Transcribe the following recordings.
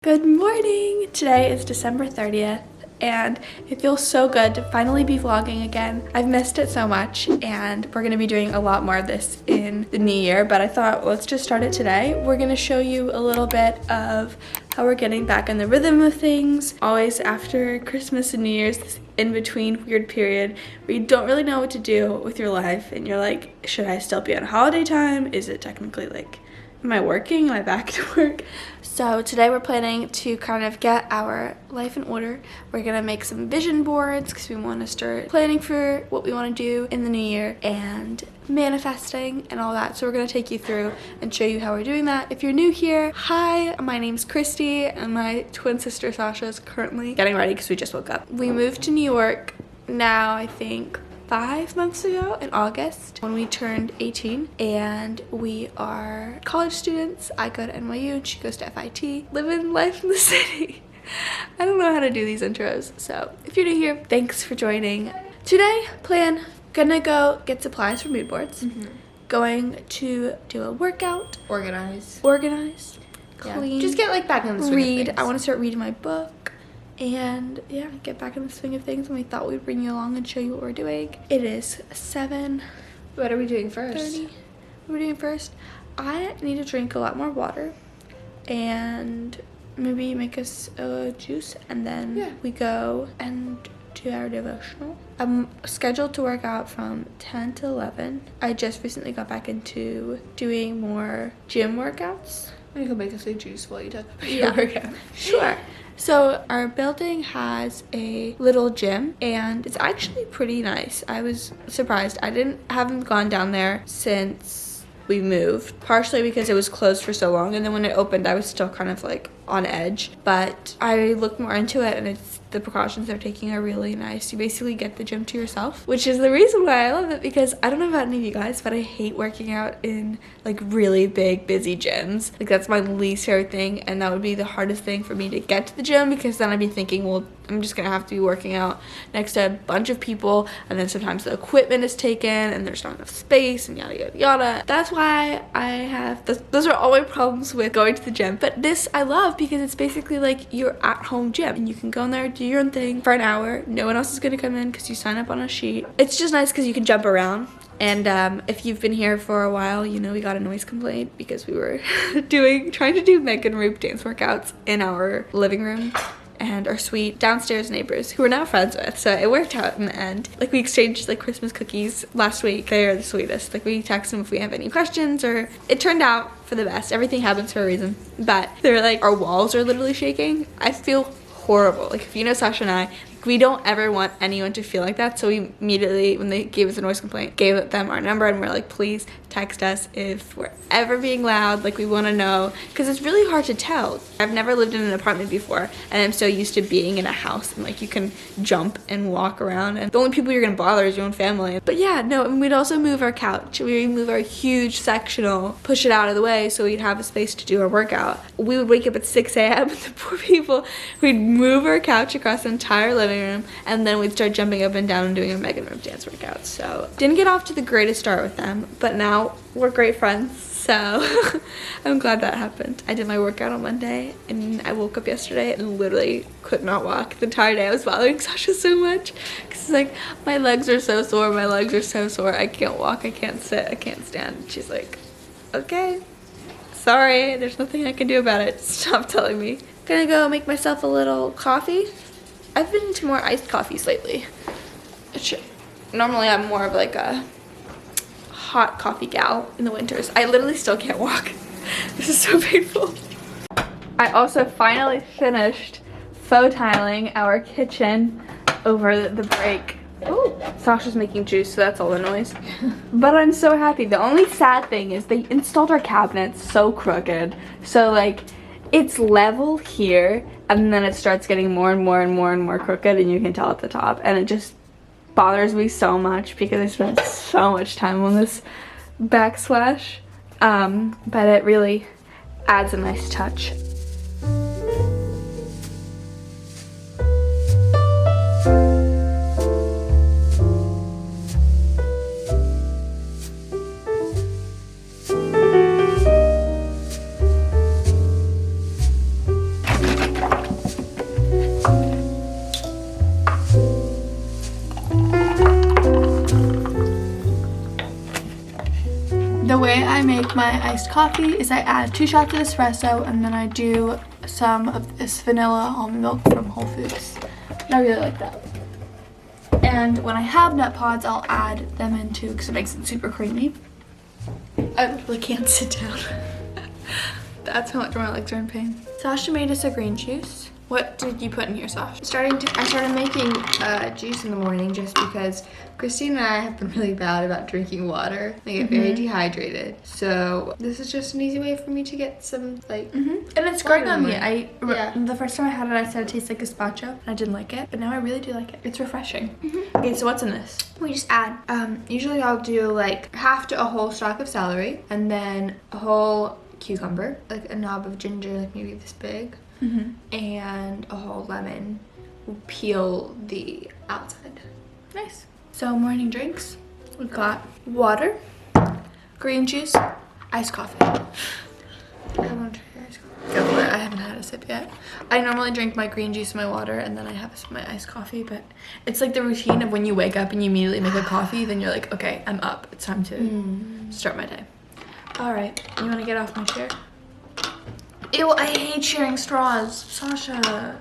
Good morning! Today is December 30th and it feels so good to finally be vlogging again. I've missed it so much and we're going to be doing a lot more of this in the new year, but I thought let's just start it today. We're going to show you a little bit of how we're getting back in the rhythm of things. Always after Christmas and New Year's, this in-between weird period where you don't really know what to do with your life and you're like, should I still be on holiday time? Is it technically like, am I working? Am I back to work? So today we're planning to kind of get our life in order. We're gonna make some vision boards because we want to start planning for what we want to do in the new year and manifesting and all that. So we're gonna take you through and show you how we're doing that. If you're new here, hi, my name's Christy and my twin sister Sasha is currently getting ready because we just woke up. We moved to New York now, I think 5 months ago in August when we turned 18, and we are college students. I go to NYU and she goes to FIT. Living life in the city. I don't know how to do these intros, so if you're new here, thanks for joining. Today, gonna go get supplies for mood boards. Going to do a workout. Organize. Clean. Yeah. Just get like back in the swing read. of things. I want to start reading my book. And yeah, get back in the swing of things, and we thought we'd bring you along and show you what we're doing. It is 7:30. What are we doing first? What we're doing first, I need to drink a lot more water and maybe make us a juice, and then we go and do our devotional. I'm scheduled to work out from 10 to 11. I just recently got back into doing more gym workouts. You can make us a juice while you talk about your workout. Sure. So our building has a little gym and it's actually pretty nice. I was surprised. I haven't gone down there since we moved, partially because it was closed for so long, and then when it opened I was still kind of like on edge, but I looked more into it and the precautions they're taking are really nice. You basically get the gym to yourself, which is the reason why I love it, because I don't know about any of you guys, but I hate working out in like really big busy gyms. Like that's my least favorite thing, and that would be the hardest thing for me to get to the gym, because then I'd be thinking, well, I'm just gonna have to be working out next to a bunch of people, and then sometimes the equipment is taken and there's not enough space and yada yada yada. That's why I have those are all my problems with going to the gym. But this I love because it's basically like your at-home gym and you can go in there, do your own thing for an hour. No one else is gonna come in because you sign up on a sheet. It's just nice because you can jump around. And if you've been here for a while, you know we got a noise complaint because we were trying to do Megan Roop dance workouts in our living room and our sweet downstairs neighbors who we're now friends with, so it worked out in the end. Like we exchanged like Christmas cookies last week. They are the sweetest. Like we text them if we have any questions, or it turned out for the best. Everything happens for a reason. But they're like, our walls are literally shaking. I feel horrible. Like if you know Sasha and I, we don't ever want anyone to feel like that, so we immediately, when they gave us a noise complaint, gave them our number and we're like, please text us if we're ever being loud. Like we want to know, because it's really hard to tell. I've never lived in an apartment before and I'm so used to being in a house and like you can jump and walk around and the only people you're gonna bother is your own family. But yeah, no, and we'd also move our couch. We'd move our huge sectional, push it out of the way so we'd have a space to do our workout. We would wake up at 6 a.m. and the poor people, we'd move our couch across the entire living room, and then we'd start jumping up and down and doing a Megan Roop dance workout. So didn't get off to the greatest start with them, but now we're great friends, so I'm glad that happened. I did my workout on Monday and I woke up yesterday and literally could not walk the entire day. I was bothering Sasha so much because it's like, my legs are so sore, I can't walk, I can't sit, I can't stand. And she's like, okay, sorry, there's nothing I can do about it, stop telling me. Gonna go make myself a little coffee. I've been into more iced coffees lately. Normally I'm more of like a hot coffee gal in the winters. I literally still can't walk. This is so painful. I also finally finished faux tiling our kitchen over the break. Ooh, Sasha's making juice, so that's all the noise. But I'm so happy. The only sad thing is they installed our cabinets so crooked. So like, it's level here and then it starts getting more and more crooked, and you can tell at the top, and it just bothers me so much because I spent so much time on this backsplash, but it really adds a nice touch. make my iced coffee is I add 2 shots of espresso and then I do some of this vanilla almond milk from Whole Foods. And I really like that. And when I have nut pods, I'll add them in too because it makes it super creamy. I literally can't sit down. That's how much my legs are in pain. Sasha made us a green juice. What did you put in here, Sasha? I started making juice in the morning just because Christy and I have been really bad about drinking water. I get very dehydrated. So this is just an easy way for me to get some like. And it's great on me. Yeah. The first time I had it, I said it tastes like gazpacho, and I didn't like it, but now I really do like it. It's refreshing. Okay, so what's in this? We just add, usually I'll do like half to a whole stalk of celery and then a whole cucumber, like a knob of ginger, like maybe this big, and a whole lemon. We'll peel the outside. Nice. So morning drinks, we've got water, green juice, iced coffee. I want to try ice coffee. Go for it. I haven't had a sip yet. I normally drink my green juice and my water and then I have my iced coffee, but it's like the routine of when you wake up and you immediately make a coffee, then you're like, okay, I'm up. It's time to start my day. All right, you want to get off my chair? Ew, I hate sharing straws, Sasha.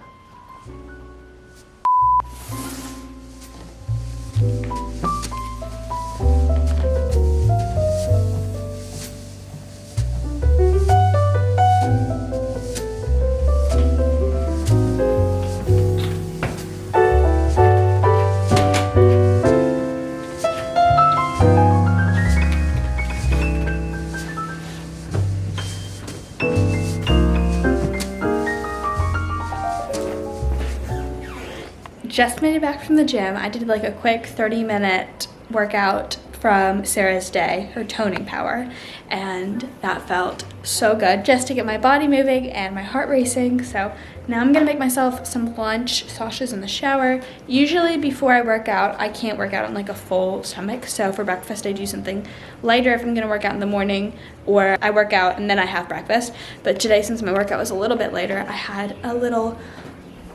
Just made it back from the gym. I did like a quick 30-minute workout from Sarah's day, her toning power, and that felt so good just to get my body moving and my heart racing. So now I'm gonna make myself some lunch. Sasha's in the shower. Usually before I work out, I can't work out on like a full stomach, so for breakfast I do something lighter if I'm gonna work out in the morning, or I work out and then I have breakfast. But today, since my workout was a little bit later, I had a little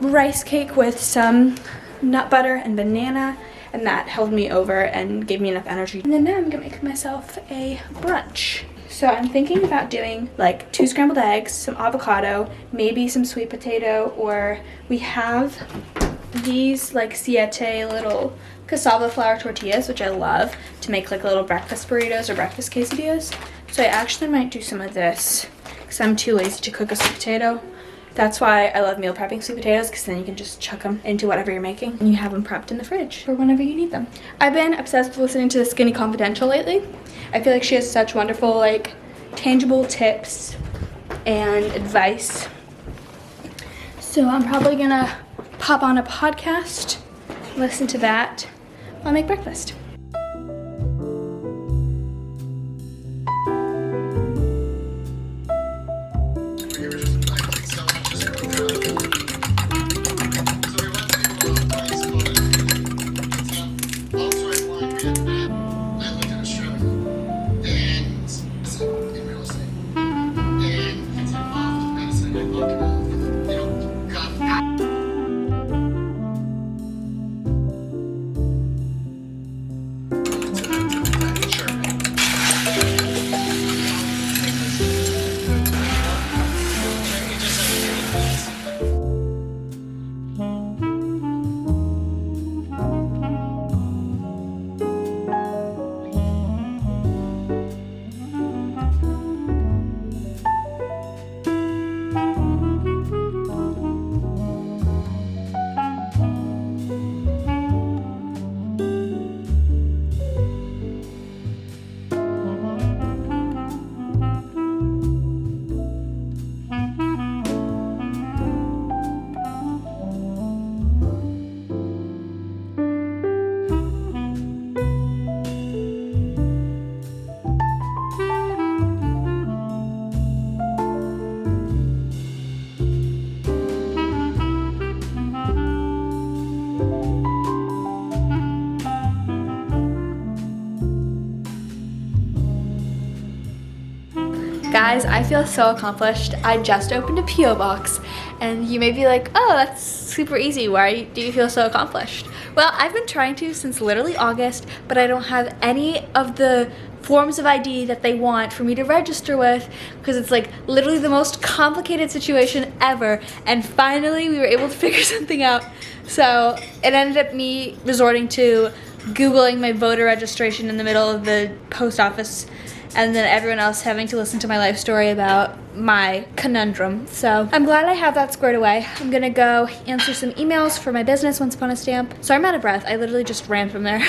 rice cake with some nut butter and banana, and that held me over and gave me enough energy. And then now I'm gonna make myself a brunch. So I'm thinking about doing like 2 scrambled eggs, some avocado, maybe some sweet potato, or we have these like siete little cassava flour tortillas, which I love to make like little breakfast burritos or breakfast quesadillas. So I actually might do some of this because I'm too lazy to cook a sweet potato. That's why I love meal prepping sweet potatoes, because then you can just chuck them into whatever you're making and you have them prepped in the fridge for whenever you need them. I've been obsessed with listening to the Skinny Confidential lately. I feel like she has such wonderful, like, tangible tips and advice. So I'm probably gonna pop on a podcast, listen to that while I make breakfast. Guys, I feel so accomplished. I just opened a P.O. box, and you may be like, oh, that's super easy. Why do you feel so accomplished? Well, I've been trying to since literally August, but I don't have any of the forms of ID that they want for me to register with, because it's like literally the most complicated situation ever. And finally we were able to figure something out. So it ended up me resorting to Googling my voter registration in the middle of the post office, and then everyone else having to listen to my life story about my conundrum. So I'm glad I have that squared away. I'm gonna go answer some emails for my business, Once Upon a Stamp. Sorry, I'm out of breath. I literally just ran from there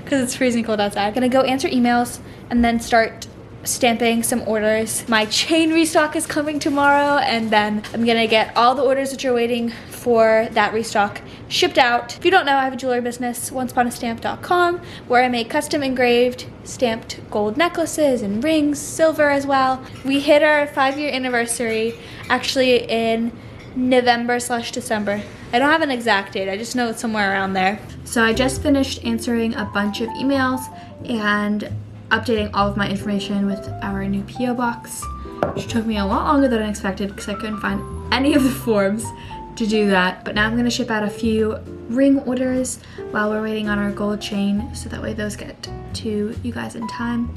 because it's freezing cold outside. Gonna go answer emails and then start stamping some orders. My chain restock is coming tomorrow, and then I'm gonna get all the orders that you're waiting for that restock shipped out. If you don't know, I have a jewelry business, onceuponastamp.com, where I make custom engraved stamped gold necklaces and rings, silver as well. We hit our 5-year anniversary actually in November/December. I don't have an exact date, I just know it's somewhere around there. So I just finished answering a bunch of emails and updating all of my information with our new PO box, which took me a lot longer than I expected because I couldn't find any of the forms to do that. But now I'm gonna ship out a few ring orders while we're waiting on our gold chain, so that way those get to you guys in time,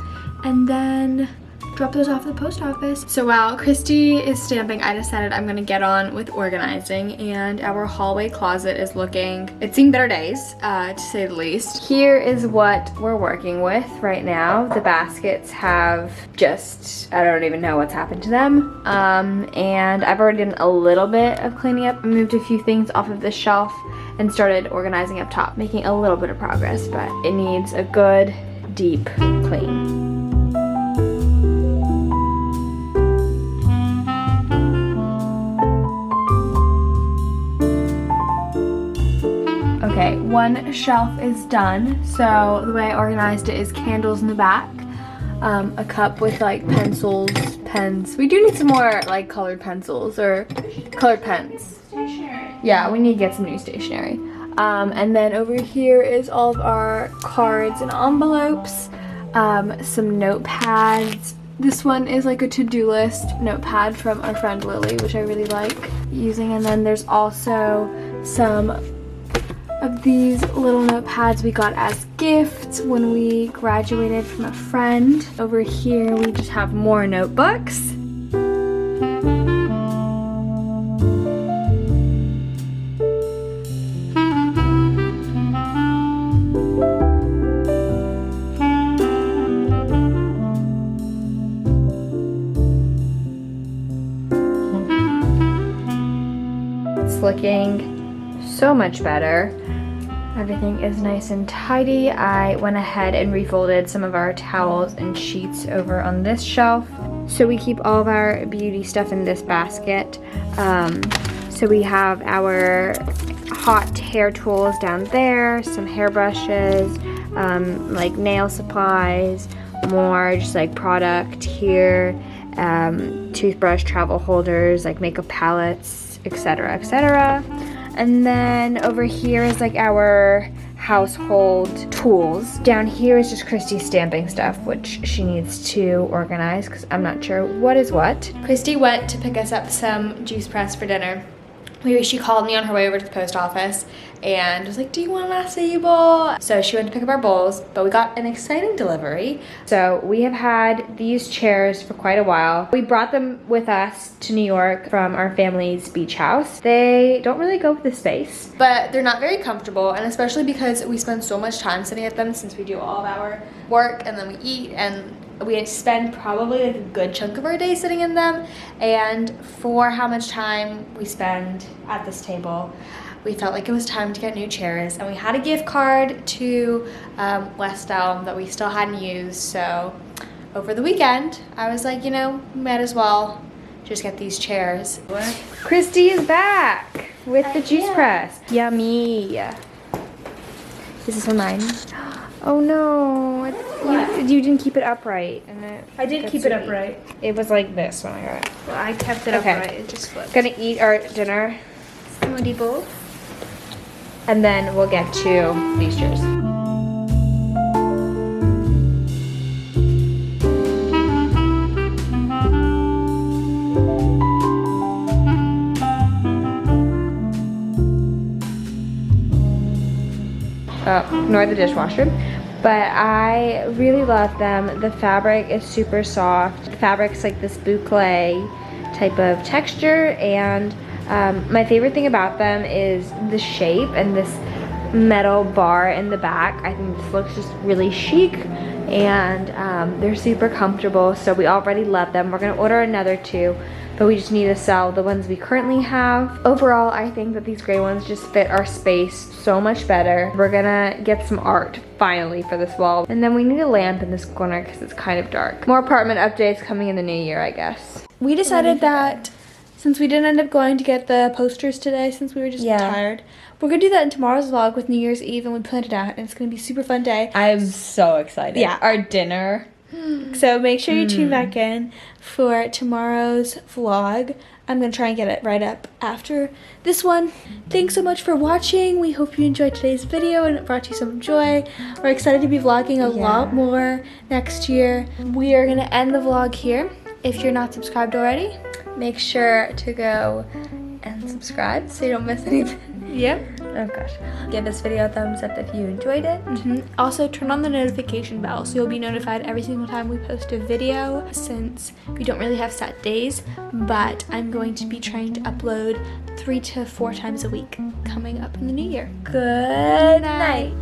and then drop those off at the post office. So while Christy is stamping, I decided I'm gonna get on with organizing, and our hallway closet is it's seen better days, to say the least. Here is what we're working with right now. The baskets have I don't even know what's happened to them. And I've already done a little bit of cleaning up. I moved a few things off of the shelf and started organizing up top, making a little bit of progress, but it needs a good, deep clean. Okay, one shelf is done. So the way I organized it is candles in the back, a cup with like pencils, pens. We do need some more like colored pencils or colored pens. Stationery. Yeah, we need to get some new stationery. And then over here is all of our cards and envelopes, some notepads. This one is like a to-do list notepad from our friend Lily, which I really like using. And then there's also some of these little notepads we got as gifts when we graduated from a friend. Over here we just have more notebooks. It's looking so much better. Everything is nice and tidy. I went ahead and refolded some of our towels and sheets over on this shelf. So we keep all of our beauty stuff in this basket. So we have our hot hair tools down there, some hairbrushes, like nail supplies, more just like product here, toothbrush, travel holders, like makeup palettes, etc., etc. And then over here is like our household tools. Down here is just Christy's stamping stuff, which she needs to organize because I'm not sure what is what. Christy went to pick us up some juice press for dinner. She called me on her way over to the post office and was like, do you want an acai bowl? So she went to pick up our bowls, but we got an exciting delivery. So we have had these chairs for quite a while. We brought them with us to New York from our family's beach house. They don't really go with the space, but they're not very comfortable, and especially because we spend so much time sitting at them since we do all of our work and then we eat, and we spend probably like a good chunk of our day sitting in them. And for how much time we spend at this table, we felt like it was time to get new chairs. And we had a gift card to West Elm that we still hadn't used. So over the weekend, I was like, you know, might as well just get these chairs. Christy is back with the juice press. Yummy. Is this one mine? Oh no, you didn't keep it upright. And I did keep it upright. It was like this when I got it. Well, I kept it upright, it just flipped. Gonna eat our dinner. Smoothie bowl. And then we'll get to these chairs. Ignore the dishwasher. but I really love them. The fabric is super soft. The fabric's like this boucle type of texture, and my favorite thing about them is the shape and this metal bar in the back. I think this looks just really chic, and they're super comfortable, so we already love them. We're gonna order another 2, but we just need to sell the ones we currently have. Overall, I think that these gray ones just fit our space so much better. We're gonna get some art finally for this wall, and then we need a lamp in this corner because it's kind of dark. More apartment updates coming in the new year, I guess. We decided that since we didn't end up going to get the posters today, since we were just tired, we're gonna do that in tomorrow's vlog with New Year's Eve, and we planned it out, and it's gonna be a super fun day. I'm so excited. Yeah. Our dinner. So make sure you tune back in for tomorrow's vlog. I'm gonna try and get it right up after this one. Thanks so much for watching. We hope you enjoyed today's video and it brought you some joy. We're excited to be vlogging a lot more next year. We are gonna end the vlog here. If you're not subscribed already, make sure to go and subscribe so you don't miss anything. Yep. Oh gosh. Give this video a thumbs up if you enjoyed it. Also, turn on the notification bell so you'll be notified every single time we post a video, since we don't really have set days, but I'm going to be trying to upload 3 to 4 times a week coming up in the new year. Good night.